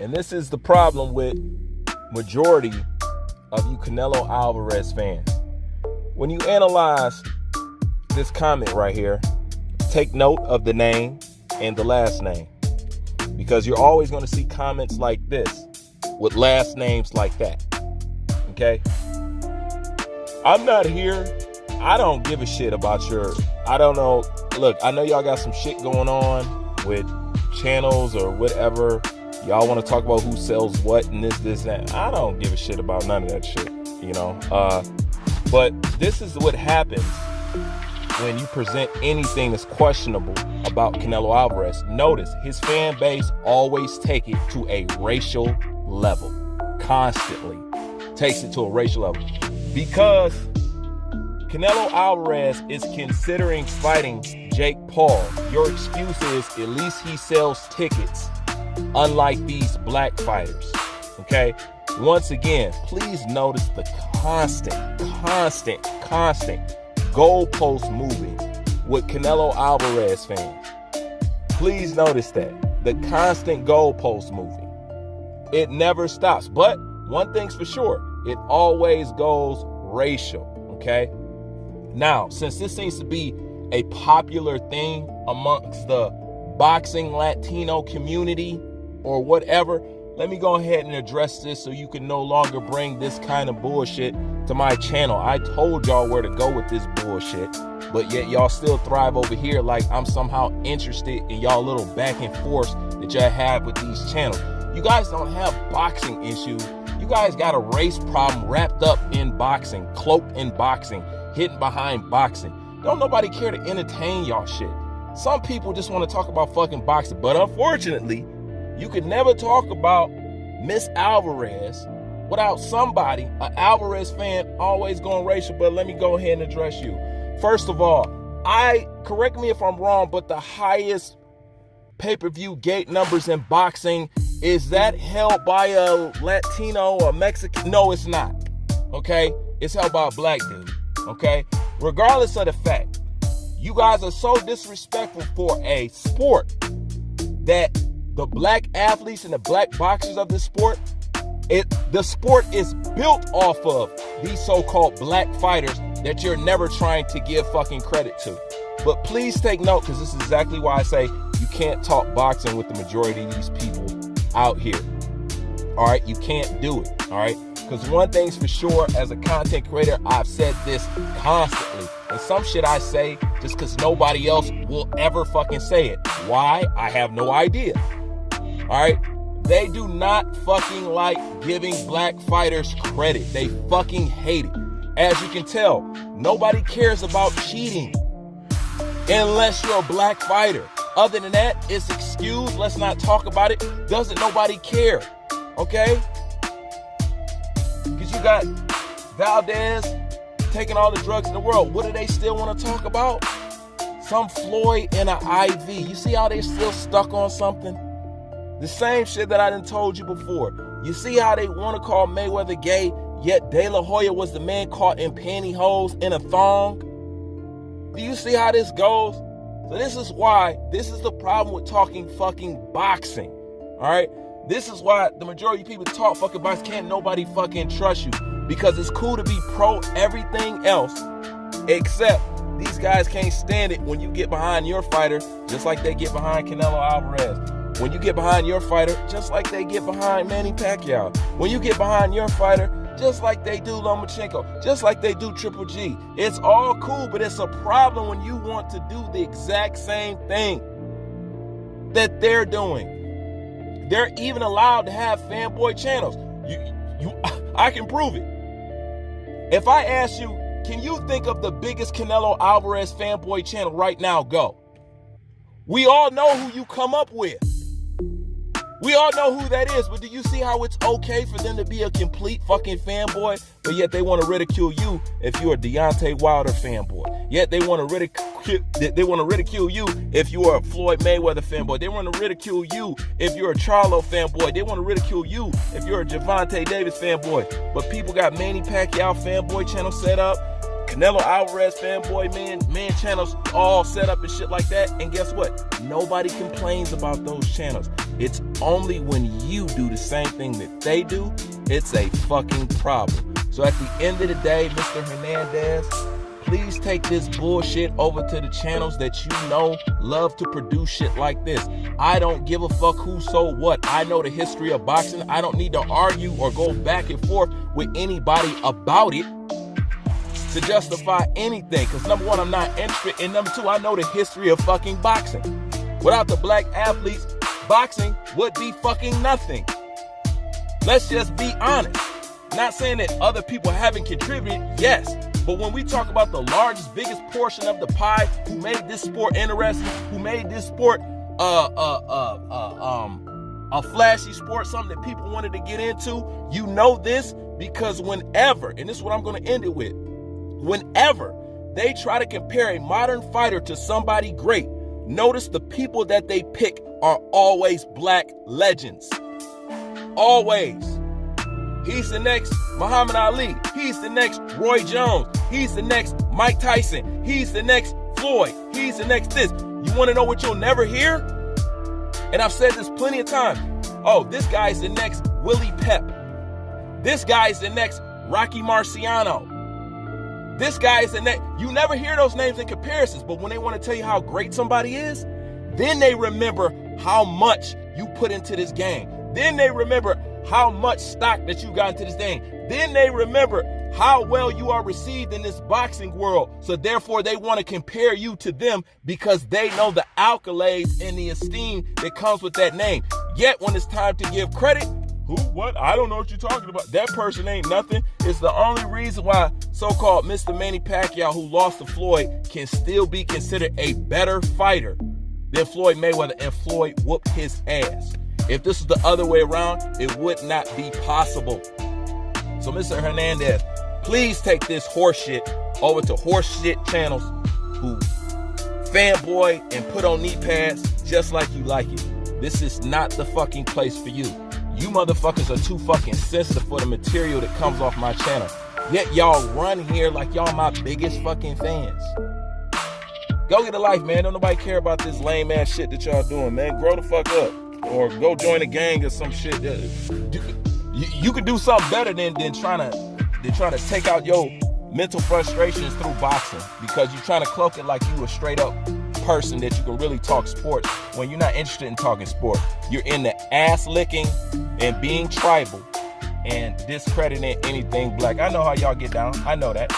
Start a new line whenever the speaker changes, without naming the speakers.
And this is the problem with majority of you Canelo Alvarez fans. When you analyze this comment right here, take note of the name and the last name, because you're always going to see comments like this with last names like that. Okay? I'm not here. I don't give a shit about I don't know. Look, I know y'all got some shit going on with channels or whatever. Y'all want to talk about who sells what and this, that. I don't give a shit about none of that shit, you know. But this is what happens when you present anything that's questionable about Canelo Alvarez. Notice his fan base always take it to a racial level, constantly takes it to a racial level, because Canelo Alvarez is considering fighting Jake Paul. Your excuse is at least he sells tickets, unlike these black fighters. Okay? Once again, please notice the constant goalpost moving with Canelo Alvarez fans. Please notice that. The constant goalpost moving. It never stops. But one thing's for sure, it always goes racial. Okay? Now, since this seems to be a popular thing amongst the boxing Latino community or whatever, let me go ahead and address this so you can no longer bring this kind of bullshit to my channel. I told y'all where to go with this bullshit, but yet y'all still thrive over here like I'm somehow interested in y'all little back and forth that y'all have with these channels. You guys don't have boxing issues. You guys got a race problem wrapped up in boxing, cloaked in boxing, hidden behind boxing. Don't nobody care to entertain y'all shit. Some people just want to talk about fucking boxing, but unfortunately, you can never talk about Miss Alvarez without somebody, an Alvarez fan, always going racial. But let me go ahead and address you. First of all, correct me if I'm wrong, but the highest pay-per-view gate numbers in boxing, is that held by a Latino or Mexican? No, it's not. Okay? It's held by a black dude. Okay? Regardless of the fact, you guys are so disrespectful for a sport that the black athletes and the black boxers of this sport, the sport is built off of these so-called black fighters that you're never trying to give fucking credit to. But please take note, because this is exactly why I say you can't talk boxing with the majority of these people out here. All right? You can't do it. All right? Because one thing's for sure, as a content creator, I've said this constantly. And some shit I say just because nobody else will ever fucking say it. Why? I have no idea. All right? They do not fucking like giving black fighters credit. They fucking hate it. As you can tell, nobody cares about cheating unless you're a black fighter. Other than that, it's excused. Let's not talk about it. Doesn't nobody care? Okay? Because you got Valdez taking all the drugs in the world. What do they still want to talk about? Some Floyd and an IV. You see how they still stuck on something? The same shit that I done told you before. You see how they want to call Mayweather gay, yet De La Hoya was the man caught in pantyhose in a thong? Do you see how this goes? So this is why, this is the problem with talking fucking boxing. All right? This is why the majority of people talk fucking boxing. Can't nobody fucking trust you. Because it's cool to be pro everything else, except these guys can't stand it when you get behind your fighter, just like they get behind Canelo Alvarez. When you get behind your fighter, just like they get behind Manny Pacquiao. When you get behind your fighter, just like they do Lomachenko, just like they do Triple G. It's all cool, but it's a problem when you want to do the exact same thing that they're doing. They're even allowed to have fanboy channels. I can prove it. If I ask you, can you think of the biggest Canelo Alvarez fanboy channel right now? Go. We all know who you come up with. We all know who that is, but do you see how it's okay for them to be a complete fucking fanboy, but yet they want to ridicule you if you're a Deontay Wilder fanboy? Yet they want to ridicule you if you are a Floyd Mayweather fanboy. They want to ridicule you if you're a Charlo fanboy. They want to ridicule you if you're a Gervonta Davis fanboy. But people got Manny Pacquiao fanboy channel set up. Canelo Alvarez fanboy man channels all set up and shit like that. And guess what? Nobody complains about those channels. It's only when you do the same thing that they do, it's a fucking problem. So at the end of the day, Mr. Hernandez, please take this bullshit over to the channels that you know love to produce shit like this. I don't give a fuck who sold what. I know the history of boxing. I don't need to argue or go back and forth with anybody about it to justify anything. Because number one, I'm not interested. And number two, I know the history of fucking boxing. Without the black athletes, boxing would be fucking nothing. Let's just be honest. Not saying that other people haven't contributed, yes. But when we talk about the largest, biggest portion of the pie, who made this sport interesting, who made this sport a flashy sport, something that people wanted to get into, you know this because whenever, and this is what I'm going to end it with, whenever they try to compare a modern fighter to somebody great, notice the people that they pick are always black legends. Always. He's the next Muhammad Ali. He's the next Roy Jones. He's the next Mike Tyson. He's the next Floyd. He's the next this. You want to know what you'll never hear? And I've said this plenty of times. Oh, this guy's the next Willie Pep. This guy's the next Rocky Marciano. This guy's the next. You never hear those names in comparisons, but when they want to tell you how great somebody is, then they remember how much you put into this game. Then they remember how much stock that you got into this thing. Then they remember how well you are received in this boxing world. So therefore they want to compare you to them because they know the accolades and the esteem that comes with that name. Yet when it's time to give credit, who, what, I don't know what you're talking about. That person ain't nothing. It's the only reason why so-called Mr. Manny Pacquiao, who lost to Floyd, can still be considered a better fighter than Floyd Mayweather, and Floyd whooped his ass. If this was the other way around, it would not be possible. So Mr. Hernandez, please take this horseshit over to horseshit channels who fanboy and put on knee pads just like you like it. This is not the fucking place for you. You motherfuckers are too fucking sensitive for the material that comes off my channel. Yet y'all run here like y'all my biggest fucking fans. Go get a life, man. Don't nobody care about this lame ass shit that y'all doing, man. Grow the fuck up. Or go join a gang or some shit. You could do something better than trying to take out your mental frustrations through boxing, because you're trying to cloak it like you a straight up person that you can really talk sports when you're not interested in talking sport. You're in the ass licking and being tribal and discrediting anything black. I know how y'all get down. I know that.